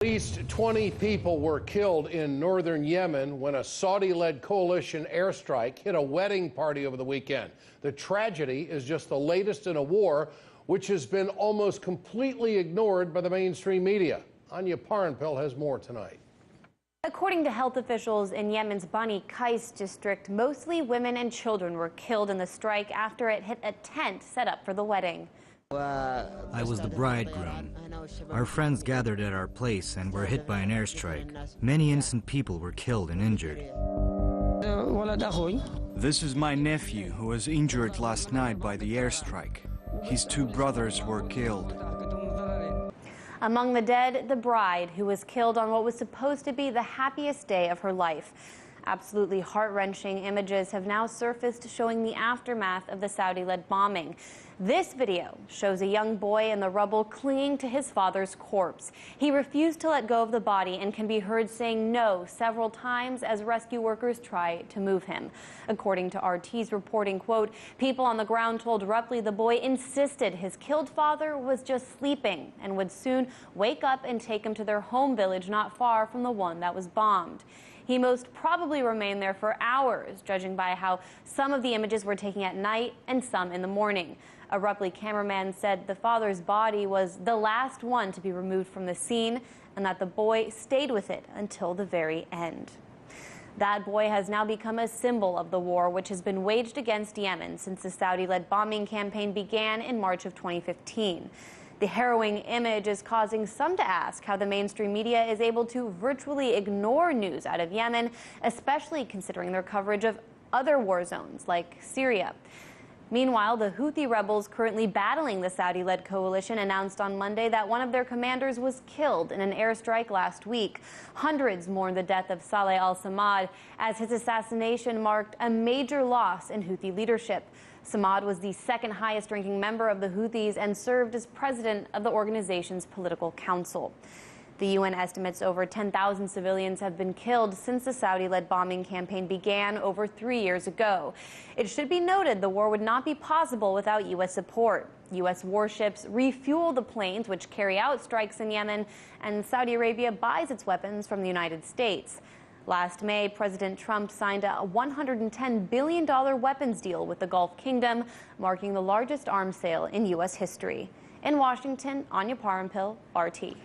At least 20 people were killed in northern Yemen when a Saudi-led coalition airstrike hit a wedding party over the weekend. The tragedy is just the latest in a war which has been almost completely ignored by the mainstream media. Anya Parampil has more tonight. According to health officials in Yemen's Bani Qais district, mostly women and children were killed in the strike after it hit a tent set up for the wedding. I was the bridegroom. Our friends gathered at our place and were hit by an airstrike. Many innocent people were killed and injured. This is my nephew who was injured last night by the airstrike. His two brothers were killed. Among the dead, the bride, who was killed on what was supposed to be the happiest day of her life. Absolutely heart-wrenching images have now surfaced showing the aftermath of the Saudi-led bombing. This video shows a young boy in the rubble clinging to his father's corpse. He refused to let go of the body and can be heard saying no several times as rescue workers try to move him. According to RT's reporting, quote, people on the ground told Ripley the boy insisted his killed father was just sleeping and would soon wake up and take him to their home village not far from the one that was bombed. He most probably remained there for hours, judging by how some of the images were taken at night and some in the morning. A Ripley cameraman said the father's body was the last one to be removed from the scene and that the boy stayed with it until the very end. That boy has now become a symbol of the war which has been waged against Yemen since the Saudi-led bombing campaign began in March of 2015. The harrowing image is causing some to ask how the mainstream media is able to virtually ignore news out of Yemen, especially considering their coverage of other war zones like Syria. Meanwhile, the Houthi rebels currently battling the Saudi-led coalition announced on Monday that one of their commanders was killed in an airstrike last week. Hundreds mourned the death of Saleh al-Samad as his assassination marked a major loss in Houthi leadership. Samad was the second highest ranking member of the Houthis and served as president of the organization's political council. The UN estimates over 10,000 civilians have been killed since the Saudi-led bombing campaign began over 3 years ago. It should be noted the war would not be possible without U.S. support. U.S. warships refuel the planes which carry out strikes in Yemen, and Saudi Arabia buys its weapons from the United States. Last May, President Trump signed a $110 billion weapons deal with the Gulf Kingdom, marking the largest arms sale in U.S. history. In Washington, Anya Parampil, RT.